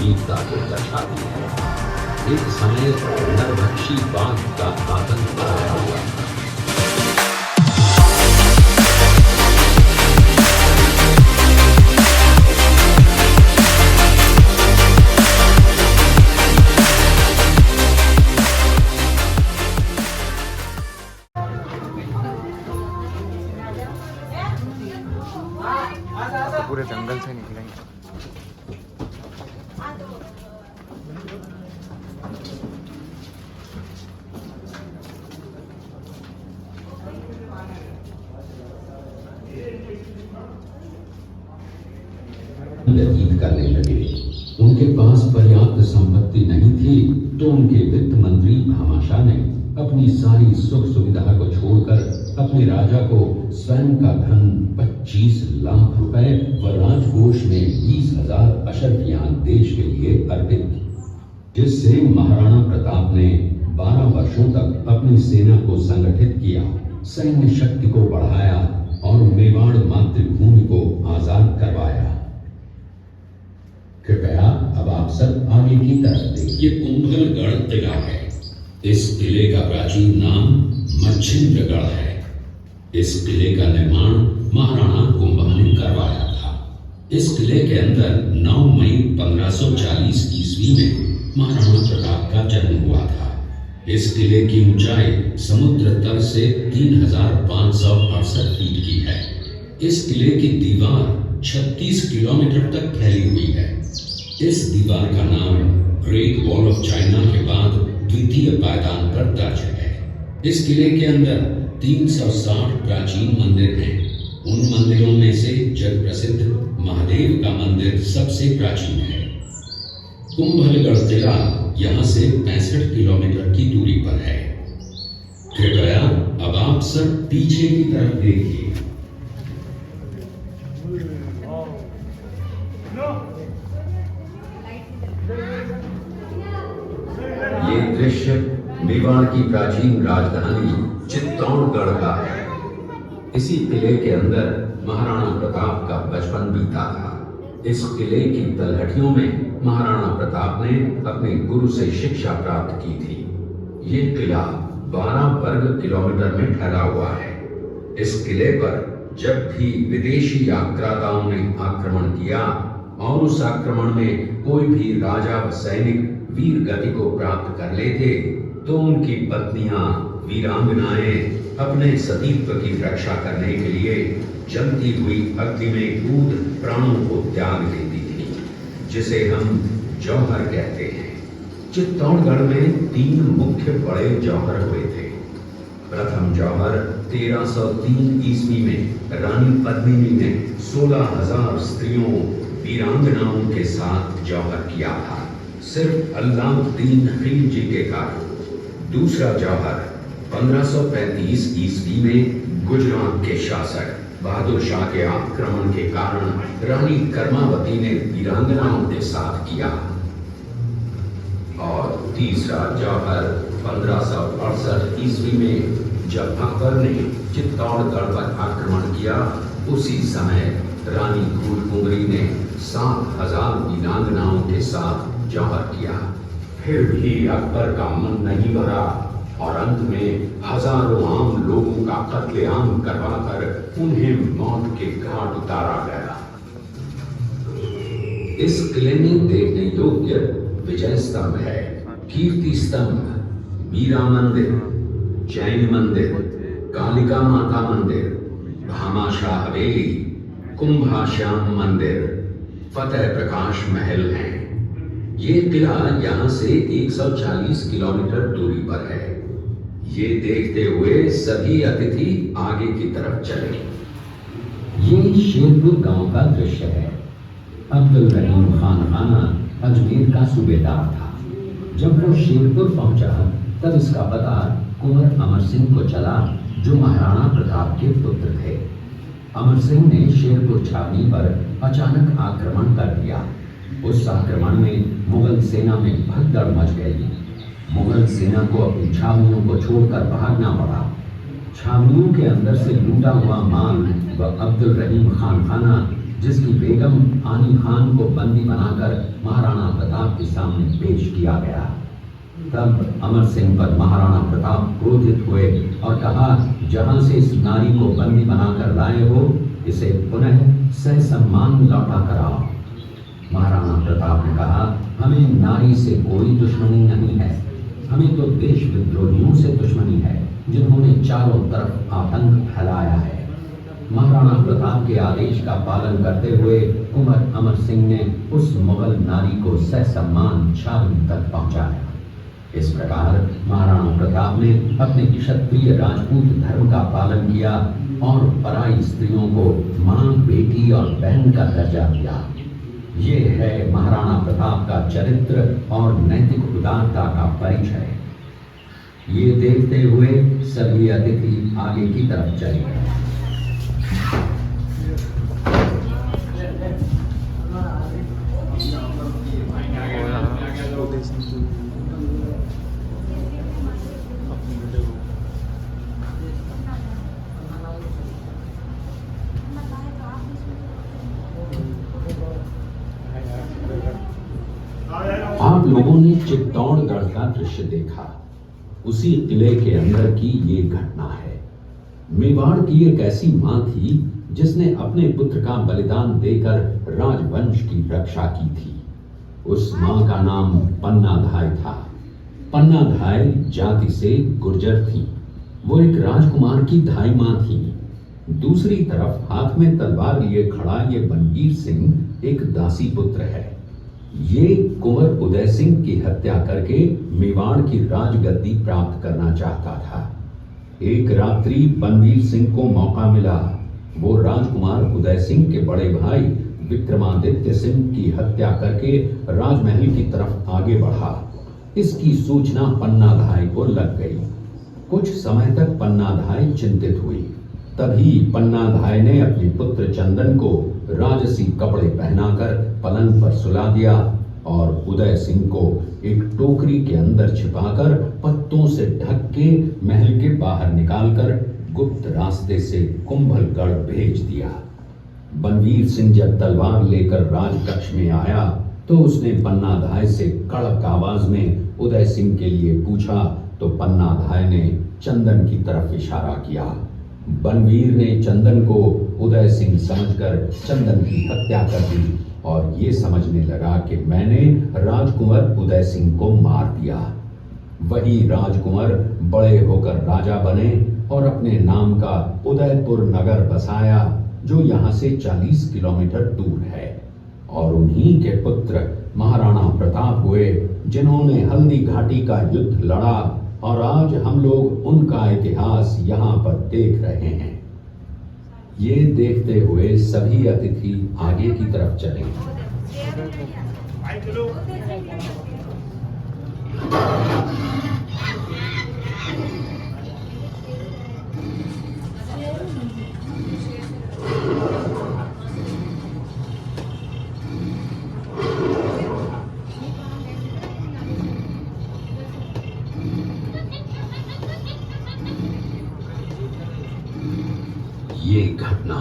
वीरता को दर्शाती है। एक समय नरभक्षी बाघ का आतंक आया हुआ था। पूरे जंगल से निकलेंगे। व्यतीत करने लगे। उनके पास पर्याप्त संपत्ति नहीं थी तो उनके वित्त मंत्री भामाशाह ने अपनी सारी सुख सुविधा को छोड़कर अपने राजा को स्वयं का धन 25 लाख रुपए व राजकोष में 20,000 अशर्फियां देश के लिए अर्पित की, जिससे महाराणा प्रताप ने 12 वर्षों तक अपनी सेना को संगठित किया, सैन्य शक्ति को बढ़ाया और मेवाड़ मातृभूमि को आजाद करवाया। कृपया अब आप सब आगे की तरफ देखिए। ये कुंभलगढ़ किला है। इस किले का प्राचीन नाम मच्छिंद्रगढ़ है। इस किले का निर्माण महाराणा कुंभा ने करवाया था। इस किले के अंदर 9 मई 1540 ईस्वी में महाराणा प्रताप का जन्म हुआ था। इस किले की ऊंचाई समुद्र तल से 3568 फीट की है। इस किले की दीवार 36 किलोमीटर तक फैली हुई है। इस दीवार का नाम ग्रेट वॉल ऑफ चाइना के बाद द्वितीय पायदान पर दर्ज है। इस किले के अंदर 360 प्राचीन मंदिर हैं। उन मंदिरों में से जग प्रसिद्ध महादेव का मंदिर सबसे प्राचीन है। कुंभलगढ़ किला यहाँ से 65 किलोमीटर की दूरी पर है। कृपया अब आप सब पीछे की तरफ देखिए। ये दृश्य मेवाड़ की प्राचीन राजधानी चित्तौड़गढ़ का है। इसी किले के अंदर महाराणा प्रताप का बचपन बीता था। इस किले की तलहटियों में महाराणा प्रताप ने अपने गुरु से शिक्षा प्राप्त की थी। ये किला 12 वर्ग किलोमीटर में फैला हुआ है। इस किले पर जब भी विदेशी आक्राताओं ने आक्रमण किया और उस आक्रमण में कोई भी राजा व सैनिक वीर गति को प्राप्त कर लेते तो उनकी पत्नियां वीरांगनाएं अपने सतीत्व की रक्षा करने के लिए जलती हुई अग्नि में कूद प्राणों को त्याग देती थी, जिसे हम जौहर कहते हैं। चित्तौड़गढ़ में 3 मुख्य बड़े जौहर हुए थे। प्रथम जौहर 1303 ईस्वी में रानी पद्मिनी ने 16,000 स्त्रियों वीरांगनाओं के साथ जौहर किया था, सिर्फ अल्लाउद्दीन खिलजी के कारण। दूसरा जौहर 1535 ईस्वी में गुजरात के शासक बहादुर शाह के आक्रमण के कारण रानी कर्मावती ने वीरांगनाओं के साथ किया। और तीसरा जौहर 1568 ईस्वी में जब अकबर ने चित्तौड़गढ़ पर आक्रमण किया, उसी समय रानी फूलकुंवरी ने 7,000 वीरांगनाओं के साथ जौहर किया। फिर भी अकबर का मन नहीं भरा और अंत में हजारों आम लोगों का कत्लेआम करवाकर उन्हें मौत के घाट उतारा गया। इस किले में देखने योग्य विजय स्तंभ है, कीर्ति स्तंभ, मीरा मंदिर, जैन मंदिर, कालिका माता मंदिर, भामाशाह हवेली, कुंभाश्याम मंदिर, फतेह प्रकाश महल है। ये किला यहाँ से 140 किलोमीटर दूरी पर है। ये देखते हुए सभी अतिथि आगे की तरफ चले। ये शेरपुर गांव का दृश्य है। अब्दुल रहीम खान खाना अजमेर का सूबेदार था। जब वो शेरपुर पहुंचा तब इसका पता कुंवर अमर सिंह को चला, जो महाराणा प्रताप के पुत्र थे। अमर सिंह ने शेरपुर छावनी पर अचानक आक्रमण कर दिया। उस आक्रमण में मुगल सेना में भगदड़ मच गई। मुगल सेना को अपनी छावनियों को छोड़कर भागना पड़ा। छावनियों के अंदर से लूटा हुआ माल व अब्दुल रहीम खान खाना जिसकी बेगम आनी खान को बंदी बनाकर महाराणा प्रताप के सामने पेश किया गया। तब अमर सिंह पर महाराणा प्रताप क्रोधित हुए और कहा, जहां से इस नारी को बंदी बनाकर लाए हो, इसे पुनः ससम्मान लौटा कराओ। महाराणा प्रताप ने कहा, हमें नारी से कोई दुश्मनी नहीं है, हमें तो देश विद्रोहियों से दुश्मनी है जिन्होंने चारों तरफ आतंक फैलाया है। महाराणा प्रताप के आदेश का पालन करते हुए कुंवर अमर सिंह ने उस मुगल नारी को ससम्मान छावनी तक पहुंचाया। इस प्रकार महाराणा प्रताप ने अपने क्षत्रिय राजपूत धर्म का पालन किया और पराई स्त्रियों को मां, बेटी और बहन का दर्जा दिया। ये है महाराणा प्रताप का चरित्र और नैतिक उदारता का परिचय। ये देखते हुए सभी अतिथि आगे की तरफ चले गए। आप लोगों ने चित्तौड़गढ़ का दृश्य देखा। उसी किले के अंदर की ये घटना है। मेवाड़ की एक ऐसी मां थी जिसने अपने पुत्र का बलिदान देकर राजवंश की रक्षा की थी। उस मां का नाम पन्नाधाय था। पन्नाधाय जाति से गुर्जर थी। वो एक राजकुमार की धाई मां थी। दूसरी तरफ हाथ में तलवार लिए खड़ा ये बनवीर सिंह एक दासी पुत्र है। ये कुंवर उदय सिंह की हत्या करके मेवाड़ की राजगद्दी प्राप्त करना चाहता था। एक रात्रि बनवीर सिंह को मौका मिला। वो राजकुमार उदय सिंह के बड़े भाई विक्रमादित्य सिंह की हत्या करके राजमहल की तरफ आगे बढ़ा। इसकी सूचना पन्नाधाय को लग गई। कुछ समय तक पन्नाधाय चिंतित हुई। तभी पन्नाधाय ने अपने पुत्र चंदन को राजसी कपड़े पहनाकर पलंग पर सुला दिया और उदय सिंह को एक टोकरी के अंदर छिपाकर पत्तों से ढक के महल के बाहर निकालकर गुप्त रास्ते से कुंभलगढ़ भेज दिया। बनवीर सिंह जब तलवार लेकर राजकक्ष में आया तो उसने पन्नाधाय से कड़क आवाज में उदय सिंह के लिए पूछा तो पन्नाधाय ने चंदन की तरफ इशारा किया। बनवीर ने चंदन को उदय सिंह समझकर चंदन की हत्या कर दी और ये समझने लगा कि मैंने राजकुंवर उदय सिंह को मार दिया। वही राजकुंवर बड़े होकर राजा बने और अपने नाम का उदयपुर नगर बसाया जो यहाँ से 40 किलोमीटर दूर है। और उन्हीं के पुत्र महाराणा प्रताप हुए जिन्होंने हल्दी घाटी का युद्ध लड़ा और आज हम लोग उनका इतिहास यहाँ पर देख रहे हैं। ये देखते हुए सभी अतिथि आगे की तरफ चले। ये घटना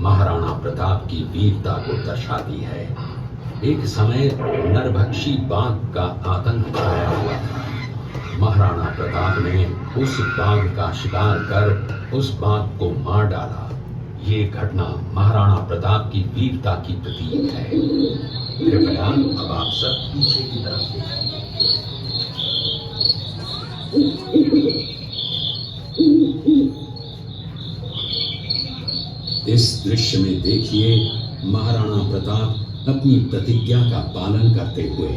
महाराणा प्रताप की वीरता को दर्शाती है। एक समय नरभक्षी बाघ का आतंक छाया हुआ था। महाराणा प्रताप ने उस बाघ का शिकार कर उस बाघ को मार डाला। ये घटना महाराणा प्रताप की वीरता की प्रतीक है। कृपया अब आप सब पीछे की तरफ देखें। इस दृश्य में देखिए महाराणा प्रताप अपनी प्रतिज्ञा का पालन करते हुए।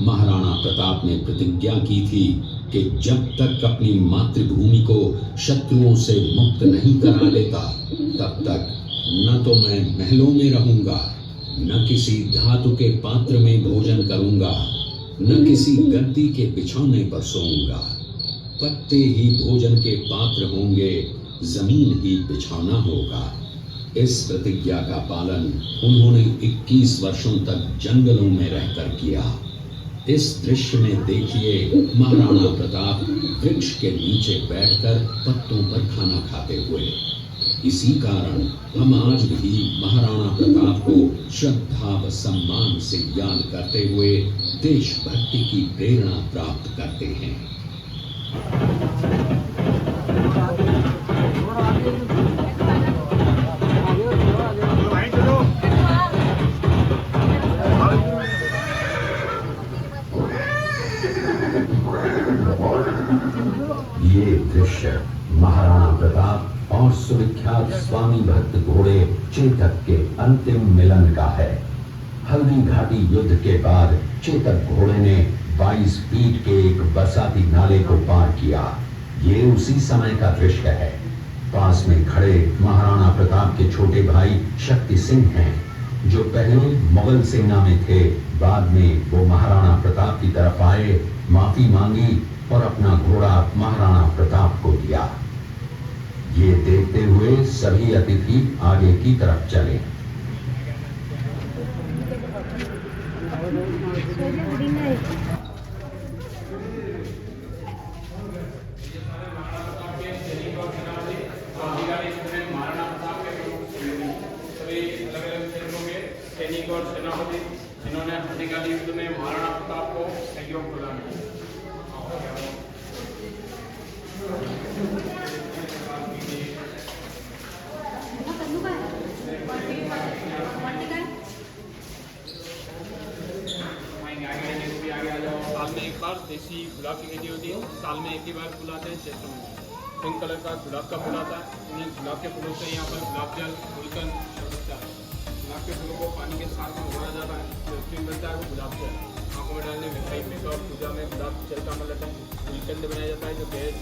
महाराणा प्रताप ने प्रतिज्ञा की थी कि जब तक अपनी मातृभूमि को शत्रुओं से मुक्त नहीं करा लेता तब तक न तो मैं महलों में रहूंगा, न किसी धातु के पात्र में भोजन करूंगा, न किसी गद्दी के बिछौने पर सोऊंगा। पत्ते ही भोजन के पात्र होंगे, जमीन ही बिछौना होगा। इस प्रतिज्ञा का पालन उन्होंने 21 वर्षों तक जंगलों में रहकर किया। इस दृश्य में देखिए महाराणा प्रताप वृक्ष के नीचे बैठकर पत्तों पर खाना खाते हुए। इसी कारण हम आज भी महाराणा प्रताप को श्रद्धा व सम्मान से याद करते हुए देशभक्ति की प्रेरणा प्राप्त करते हैं। ये दृश्य महाराणा प्रताप और सुविख्यात स्वामी भक्त घोड़े चेतक के अंतिम मिलन का है। हल्दी घाटी युद्ध के बाद चेतक घोड़े ने 22 फीट के एक बरसाती नाले को पार किया। ये उसी समय का दृश्य है। पास में खड़े महाराणा प्रताप के छोटे भाई शक्ति सिंह हैं, जो पहले मुगल सेना में थे। बाद में वो महाराणा प्रताप की तरफ आए, माफी मांगी और अपना घोड़ा महाराणा प्रताप को दिया। ये देखते हुए सभी अतिथि आगे की तरफ चले। सैनिक और सेनापति जिन्होंने हल्दीघाटी युद्ध में महाराणा प्रताप को सहयोग प्रदान किया। साल में एक बार देसी गुलाब की खेती होती है। साल में एक ही बार फूल आते हैं चैत्र में। पिंक कलर का गुलाब का फूल आता है। उन्हें गुलाब के फूलों से यहाँ पर गुलाब जल गुलकंद बनता है। गुलाब के फूलों को पानी के साथ में उगाया जाता है। जो स्टीम बनता है वो गुलाब जल आँखों में डालने मिठाई में और पूजा में गुलाब जल का अमल रहता है। गुलकंद बनाया जाता है जो बेहद